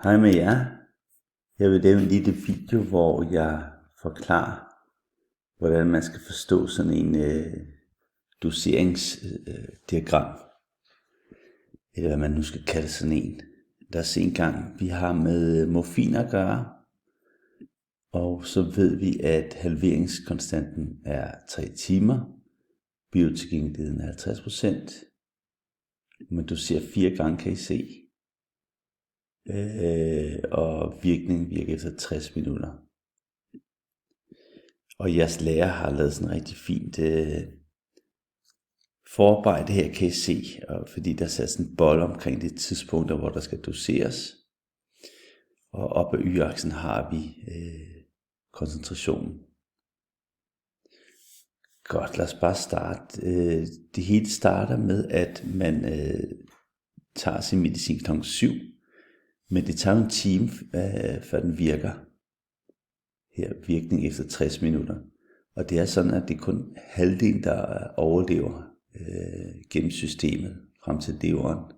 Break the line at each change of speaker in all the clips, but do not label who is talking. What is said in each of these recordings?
Hej med jer. Jeg vil lave en lille video, hvor jeg forklarer, hvordan man skal forstå sådan en doseringsdiagram, eller hvad man nu skal kalde sådan en. Lad os se en gang, vi har med morfin at gøre, og så ved vi, at halveringskonstanten er 3 timer, biotilgængeligheden er 50%, man doserer 4 gange, kan I se. Og virkningen virker efter 60 minutter. Og jeres lærer har lavet sådan en rigtig fint forarbejde her, kan I se, og fordi der er sat sådan en bold omkring de tidspunkter, hvor der skal doseres. Og op ad y-aksen har vi koncentrationen. Godt, lad os bare starte. Det hele starter med, at man tager sin medicin kl. 7, men det tager en time, før den virker. Her virkning efter 60 minutter. Og det er sådan, at det er kun halvdelen, der overlever gennem systemet frem til leveren.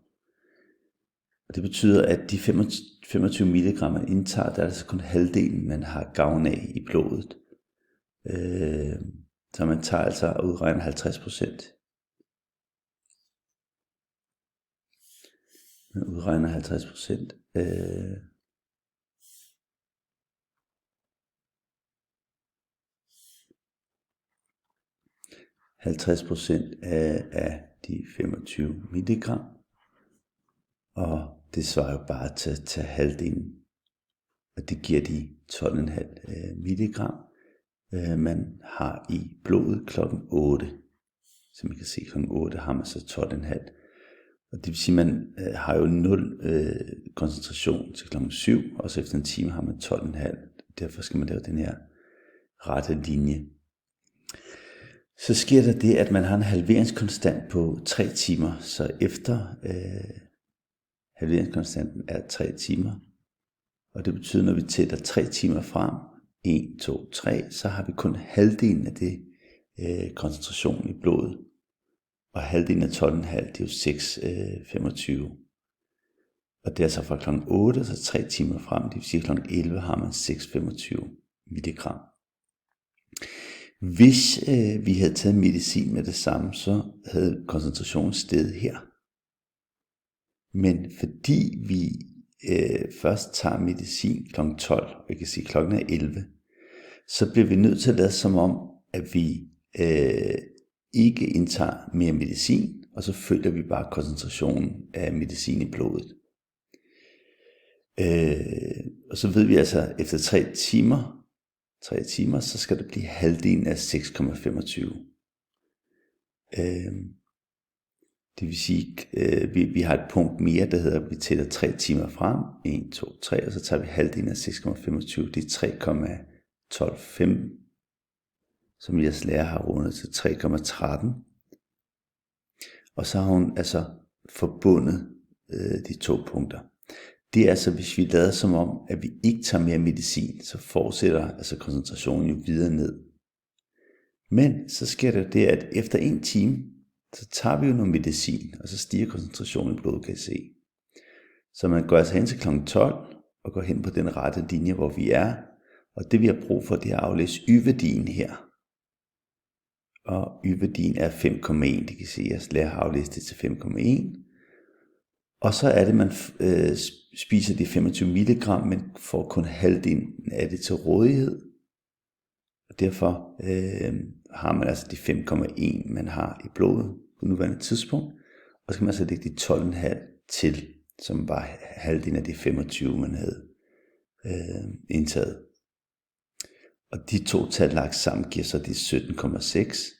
Og det betyder, at de 25 mg man indtager, der er altså kun halvdelen, man har gavn af i blodet. Så man tager altså og udregner 50%. Man udregner 50%. 50% af de 25 milligram, og det svarer jo bare til halvdelen, og det giver de 12,5 milligram, man har i blodet klokken 8. Så man kan se, klokken 8 har man så 12,5. Og det vil sige, at man har jo 0 koncentration til klokken 7, og så efter en time har man 12,5. Derfor skal man lave den her rette linje. Så sker der det, at man har en halveringskonstant på 3 timer, så efter halveringskonstanten er 3 timer, og det betyder, når vi tæller 3 timer frem, 1, 2, 3, så har vi kun halvdelen af det koncentration i blodet, og halvdelen af 12,5, det er jo 6,25. Og det er så fra kl. 8, så 3 timer frem, det vil sige, kl. 11 har man 6,25 milligram. Hvis vi havde taget medicin med det samme, så havde koncentrationen steget her. Men fordi vi først tager medicin kl. 12, og jeg kan sige klokken er 11, så bliver vi nødt til at lade som om, at vi ikke indtager mere medicin, og så følger vi bare koncentrationen af medicin i blodet. Og så ved vi altså, efter 3 timer, så skal det blive halvdelen af 6,25. Det vil sige, vi har et punkt mere, der hedder, at vi tæller 3 timer frem, 1, 2, 3, og så tager vi halvdelen af 6,25, det er 3,12,5, som jeres lærer har rundet til 3,13. Og så har hun altså forbundet de to punkter. Det er altså, hvis vi lader som om, at vi ikke tager mere medicin, så fortsætter altså koncentrationen jo videre ned. Men så sker der det, at efter 1 time, så tager vi jo noget medicin, og så stiger koncentrationen i blodet, kan I se. Så man går altså hen til kl. 12, og går hen på den rette linje, hvor vi er. Og det vi har brug for, det er at aflæse y-værdien her. Og y-værdien er 5,1, det kan I se, at jeres lærer har aflæst det til 5,1. Og så er det, man spiser de 25 milligram, men får kun halvdelen af det til rådighed. Og derfor har man altså de 5,1, man har i blodet på nuværende tidspunkt. Og så kan man så lægge de 12,5 til, som var halvdelen af de 25, man havde indtaget. Og de to tal lagt sammen giver så de 17,6.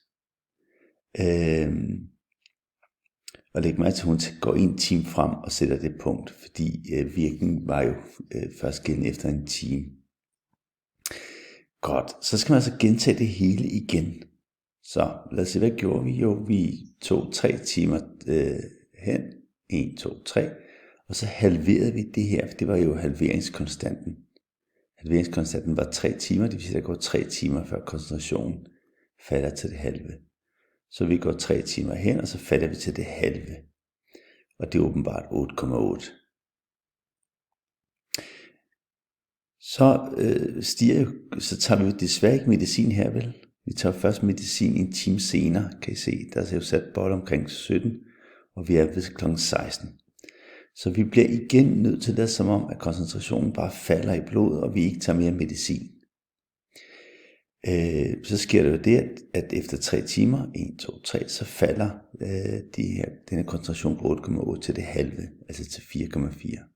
Og læg mærke til, at hun går 1 time frem og sætter det punkt, fordi virkningen var jo først gældende efter 1 time. Godt, så skal man altså gentage det hele igen. Så lad os se, hvad gjorde vi? Jo, vi tog 3 timer hen, 1, 2, 3, og så halverede vi det her, for det var jo halveringskonstanten. Halveringskonstanten var 3 timer, det vil sige, at der går 3 timer, før koncentrationen falder til det halve. Så vi går 3 timer hen, og så falder vi til det halve. Og det er åbenbart 8,8. så tager vi jo desværre ikke medicin her, vel? Vi tager først medicin en time senere, kan I se. Der er jo sat bold omkring 17, og vi er ved kl. 16. Så vi bliver igen nødt til det, som om, at koncentrationen bare falder i blodet, og vi ikke tager mere medicin. Så sker det jo det, at efter 3 timer, 1, 2, 3, så falder den her koncentration på 8,8 til det halve, altså til 4,4.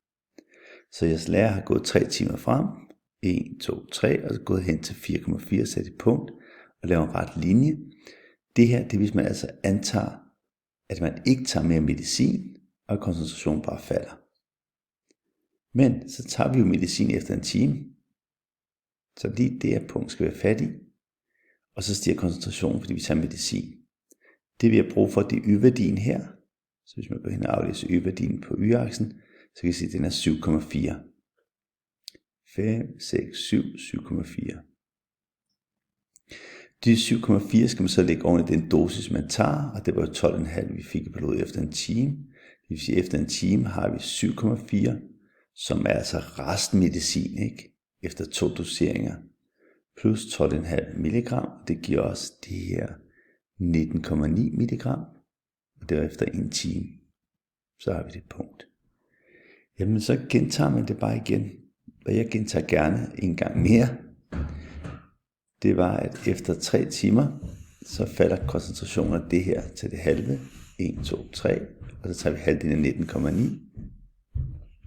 Så jeres lærer har gået 3 timer frem, 1, 2, 3, og så gået hen til 4,4, sat et punkt, og laver en ret linje. Det her, det er hvis man altså antager, at man ikke tager mere medicin, og koncentrationen bare falder. Men så tager vi jo medicin efter en time, så lige det her punkt skal være fat i, og så stiger koncentrationen, fordi vi tager medicin. Det vi har brug for, det er y-værdien her. Så hvis man går hen og aflæser y-værdien på y-aksen, så kan I se, at den er 7,4. 5, 6, 7, 7,4. De 7,4 skal man så lægge oven i den dosis, man tager, og det var jo 12,5, vi fik i blodet efter en time. Det vil sige, at efter en time har vi 7,4, som er altså restmedicin, ikke? Efter 2 doseringer, plus 12,5 milligram, det giver os det her 19,9 milligram, og det var efter en time. Så har vi det punkt. Jamen så gentager man det bare igen, og jeg gentager gerne en gang mere. Det var, at efter 3 timer, så falder koncentrationen af det her til det halve, 1, 2, 3, og så tager vi halvdelen af 19,9,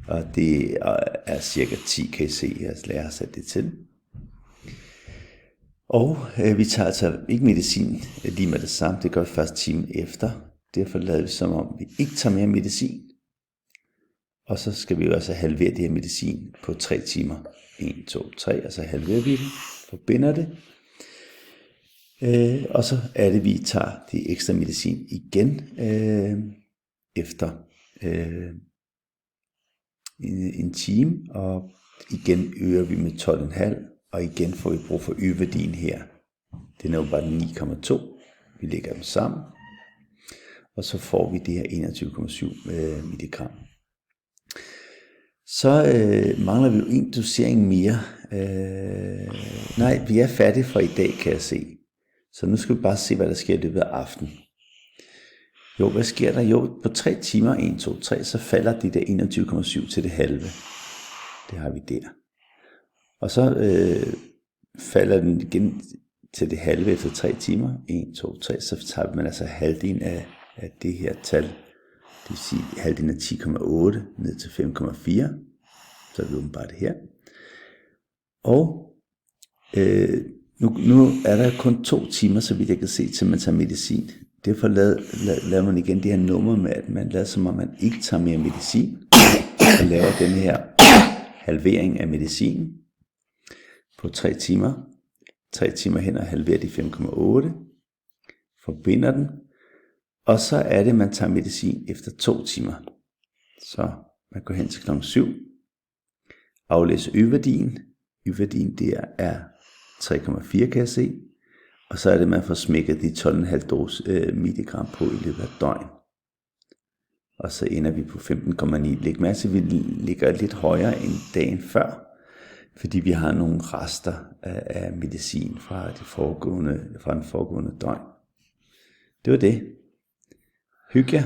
og det er cirka 10, kan I se, jeres lærer har sat det til. Og vi tager altså ikke medicin lige med det samme, det gør vi først timen efter. Derfor lader vi som om, vi ikke tager mere medicin. Og så skal vi jo altså halvere det her medicin på 3 timer. 1, 2, 3, og så halverer vi det, forbinder det. Og så er det, vi tager det ekstra medicin igen efter en time, og igen øger vi med 12,5, og igen får vi brug for y-værdien her. Den er jo bare 9,2. Vi lægger dem sammen, og så får vi det her 21,7 milligram. Så mangler vi jo en dosering mere. Nej, vi er færdige for i dag, kan jeg se. Så nu skal vi bare se, hvad der sker i løbet af aftenen. Jo, hvad sker der? Jo, på 3 timer, 1, 2, 3, så falder de der 21,7 til det halve. Det har vi der. Og så falder den igen til det halve efter 3 timer. 1, 2, 3, så tager man altså halvdelen af det her tal. Det vil sige halvdelen af 10,8 ned til 5,4. Så er det bare det her. Og nu er der kun 2 timer, så vidt jeg kan se, til man tager medicin. Derfor laver man igen det her nummer med, at man lader som om man ikke tager mere medicin, og laver den her halvering af medicin på 3 timer. 3 timer hen og halverer de 5,8, forbinder den, og så er det, man tager medicin efter 2 timer. Så man går hen til kl. 7, aflæser y-værdien. Y-værdien der er 3,4, kan jeg se. Og så er det, man får smækket de 12,5 milligram på i løbet af et døgn. Og så ender vi på 15,9. Læg mærke til, at vi ligger lidt højere end dagen før, fordi vi har nogle rester af medicin fra den foregående døgn. Det var det. Hygge jer.